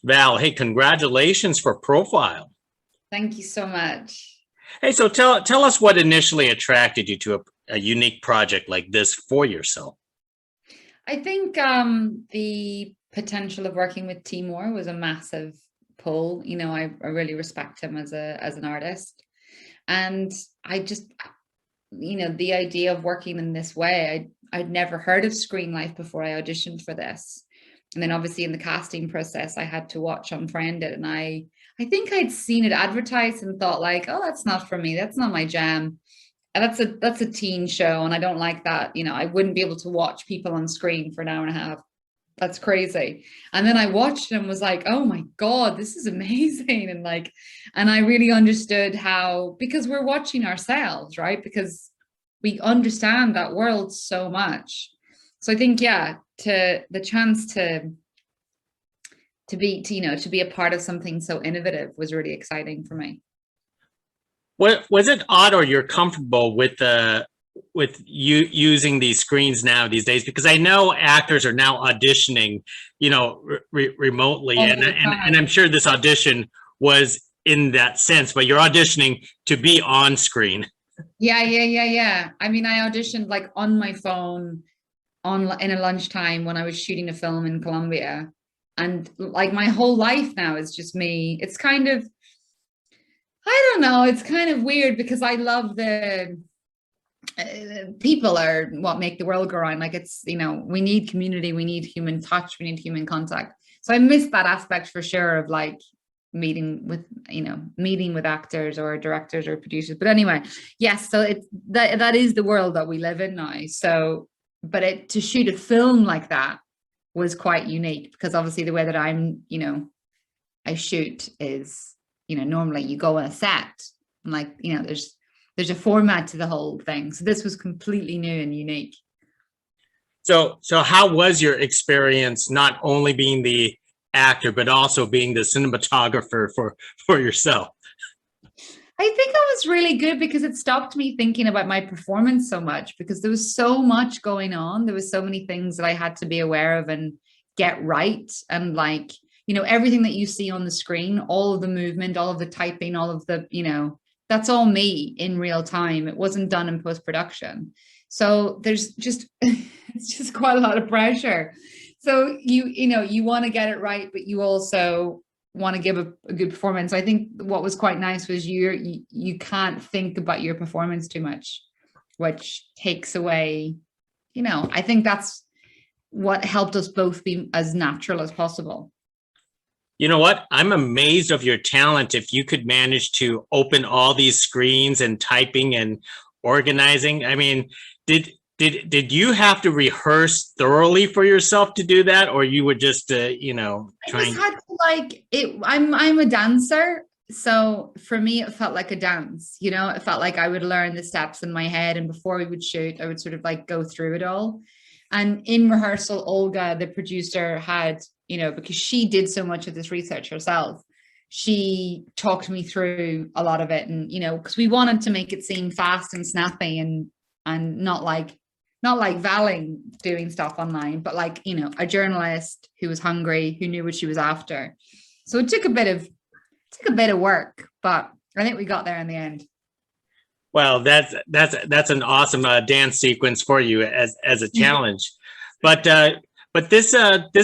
Val, hey, congratulations for Profile. Thank you so much. Hey, so tell us what initially attracted you to a unique project like this for yourself. I think the potential of working with Timur was a massive pull. I really respect him as an artist, and I just the idea of working in this way, I'd never heard of Screen Life before I auditioned for this. And then obviously in the casting process, I had to watch Unfriended, and I think I'd seen it advertised and thought like, oh, that's not for me. That's not my jam. And that's a teen show, and I don't like that. I wouldn't be able to watch people on screen for an hour and a half. That's crazy. And then I watched and was like, oh my God, this is amazing. And I really understood how, because we're watching ourselves, right? Because we understand that world so much. So I think, yeah, to the chance to be a part of something so innovative was really exciting for me. What was it odd, or you're comfortable with you using these screens now these days? Because I know actors are now auditioning, remotely, All and, the and and I'm time. sure this audition was in that sense, but you're auditioning to be on screen. Yeah. I mean, I auditioned like on my phone on in a lunchtime when I was shooting a film in Colombia. And like my whole life now is just me. It's kind of, I don't know, it's kind of weird because I love the people are what make the world go round. Like we need community, we need human touch, we need human contact. So I miss that aspect for sure of like meeting with actors or directors or producers. But anyway, yes, so it's that is the world that we live in now. So, but to shoot a film like that was quite unique because obviously the way that I shoot is, normally you go on a set and like, there's a format to the whole thing. So this was completely new and unique. So how was your experience not only being the actor but also being the cinematographer for yourself? I think it was really good because it stopped me thinking about my performance so much because there was so much going on. There was so many things that I had to be aware of and get right. And like, everything that you see on the screen, all of the movement, all of the typing, all of the, that's all me in real time. It wasn't done in post-production. So there's just, it's just quite a lot of pressure. So you want to get it right, but you also want to give a good performance. I think what was quite nice was you can't think about your performance too much, which takes away, I think that's what helped us both be as natural as possible. You know what? I'm amazed of your talent if you could manage to open all these screens and typing and organizing. I mean, did you have to rehearse thoroughly for yourself to do that, or you were just I just trying? had to like it. I'm a dancer. So for me, it felt like a dance, it felt like I would learn the steps in my head. And before we would shoot, I would sort of like go through it all. And in rehearsal, Olga, the producer, had, because she did so much of this research herself, she talked me through a lot of it. And, because we wanted to make it seem fast and snappy and not like Valene doing stuff online, but like, a journalist who was hungry, who knew what she was after. So it took a bit of work, but I think we got there in the end. Well, that's an awesome dance sequence for you as a challenge. But this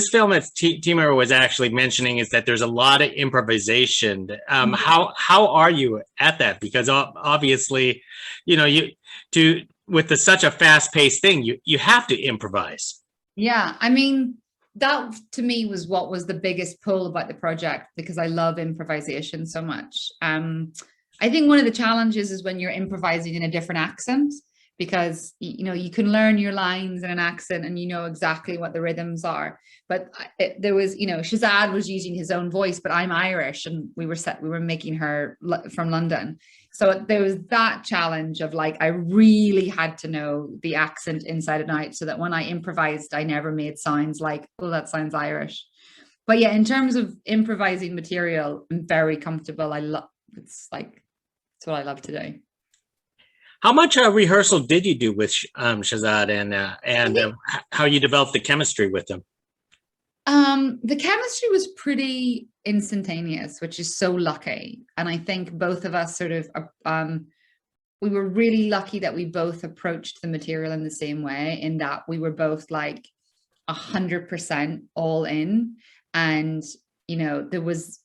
film that Timur was actually mentioning is that there's a lot of improvisation. How are you at that? Because obviously, you to with such a fast paced thing, you have to improvise. Yeah, I mean, that to me was what was the biggest pull about the project because I love improvisation so much. I think one of the challenges is when you're improvising in a different accent because you can learn your lines in an accent and you know exactly what the rhythms are. But there was, Shazad was using his own voice, but I'm Irish and we were making her from London. So there was that challenge of like, I really had to know the accent inside and out so that when I improvised, I never made sounds like, oh, that sounds Irish. But yeah, in terms of improvising material, I'm very comfortable. It's what I love to do. How much rehearsal did you do with Shazad, I and think how you developed the chemistry with him? the chemistry was pretty instantaneous, which is so lucky. And I think both of us sort of, we were really lucky that we both approached the material in the same way, in that we were both like 100% all in. And, you know, there was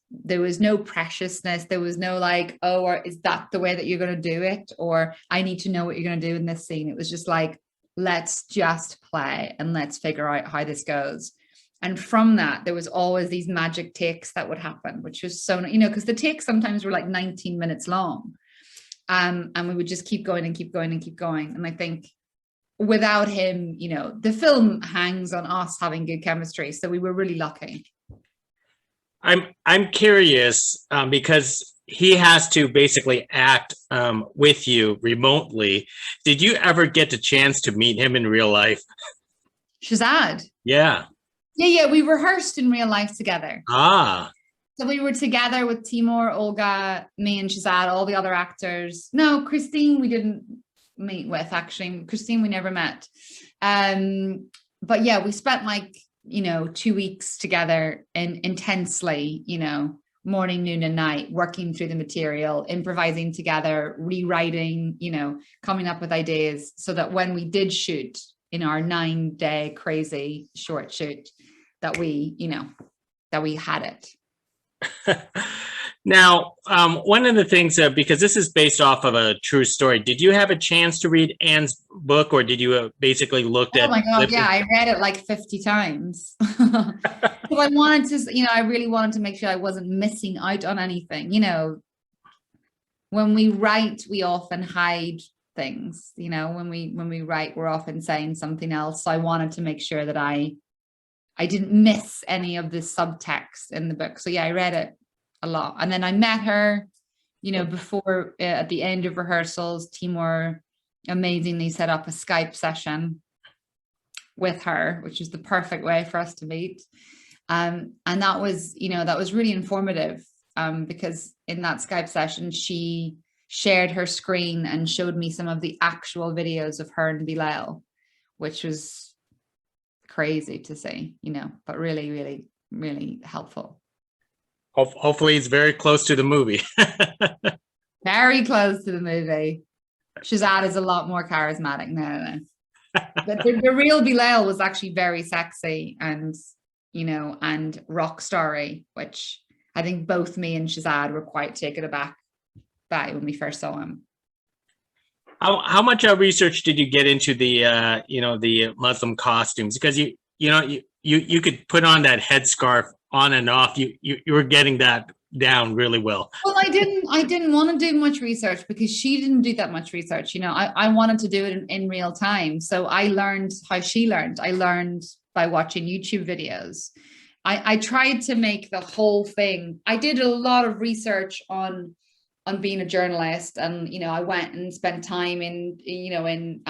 no preciousness. There was no like, oh, or is that the way that you're going to do it? Or I need to know what you're going to do in this scene. It was just like, let's just play and let's figure out how this goes. And from that, there was always these magic takes that would happen, which was so, you know, because the takes sometimes were like 19 minutes long. And we would just keep going and keep going and keep going. And I think without him, you know, the film hangs on us having good chemistry. So we were really lucky. I'm curious because he has to basically act with you remotely. Did you ever get the chance to meet him in real life? Shazad? Yeah. Yeah, we rehearsed in real life together. Ah. So we were together with Timur, Olga, me and Shazad, all the other actors. No, Christine we didn't meet with, actually. Christine we never met. But yeah, we spent like, you know, 2 weeks together and intensely, you know, morning, noon and night, working through the material, improvising together, rewriting, you know, coming up with ideas, so that when we did shoot in our 9-day crazy short shoot, that we, you know, that we had it. Now, one of the things, because this is based off of a true story, did you have a chance to read Anne's book, or did you basically looked at? Oh my God, yeah, I read it like 50 times. So I wanted to, you know, I really wanted to make sure I wasn't missing out on anything. You know, when we write, we often hide things. You know, when we write, we're often saying something else. So I wanted to make sure that I didn't miss any of the subtext in the book. So yeah, I read it a lot. And then I met her, you know, before at the end of rehearsals. Timur amazingly set up a Skype session with her, which was the perfect way for us to meet. And that was, you know, that was really informative because in that Skype session, she shared her screen and showed me some of the actual videos of her and Belle, which was crazy to see, you know, but really, really, really helpful. Hopefully it's very close to the movie. Very close to the movie. Shazad is a lot more charismatic now. But the real Belle was actually very sexy and, you know, and rock starry, which I think both me and Shazad were quite taken aback by when we first saw him. How much research did you get into the you know, the Muslim costumes? Because you could put on that headscarf on and off. You were getting that down really well. Well, I didn't want to do much research because she didn't do that much research. You know, I wanted to do it in real time. So I learned how she learned. I learned by watching YouTube videos. I tried to make the whole thing. I did a lot of research on being a journalist, and you know, I went and spent time in, you know, in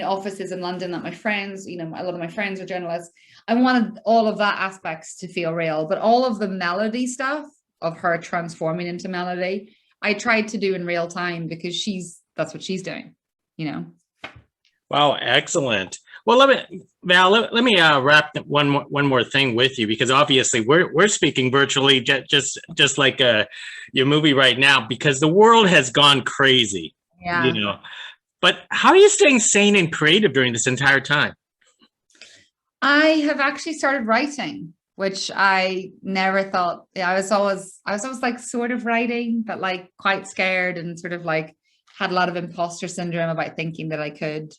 offices in London that my friends, you know, a lot of my friends are journalists. I wanted all of that aspects to feel real, but all of the melody stuff of her transforming into melody, I tried to do in real time because that's what she's doing, you know. Wow, excellent. Well, let me wrap one more thing with you, because obviously we're speaking virtually just like your movie right now, because the world has gone crazy. Yeah. You know, but how are you staying sane and creative during this entire time? I have actually started writing, which I never thought. Yeah, I was always like sort of writing, but like quite scared and sort of like had a lot of imposter syndrome about thinking that I could.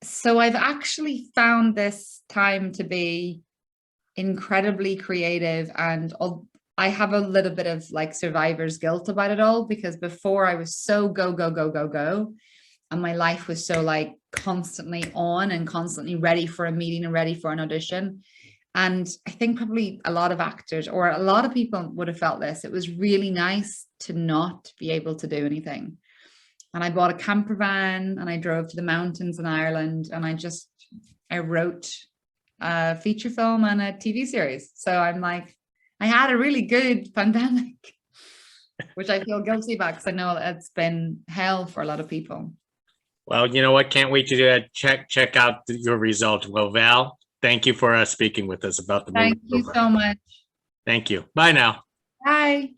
So I've actually found this time to be incredibly creative, and I have a little bit of like survivor's guilt about it all, because before I was so go, go, go, go, go. And my life was so like constantly on and constantly ready for a meeting and ready for an audition. And I think probably a lot of actors or a lot of people would have felt this. It was really nice to not be able to do anything. And I bought a camper van and I drove to the mountains in Ireland, and I wrote a feature film and a TV series. So I'm like, I had a really good pandemic, which I feel guilty about because I know it's been hell for a lot of people. Well, you know what? Can't wait to check out your result. Well, Val, thank you for speaking with us about the movie. Thank you so much. Thank you. Bye now. Bye.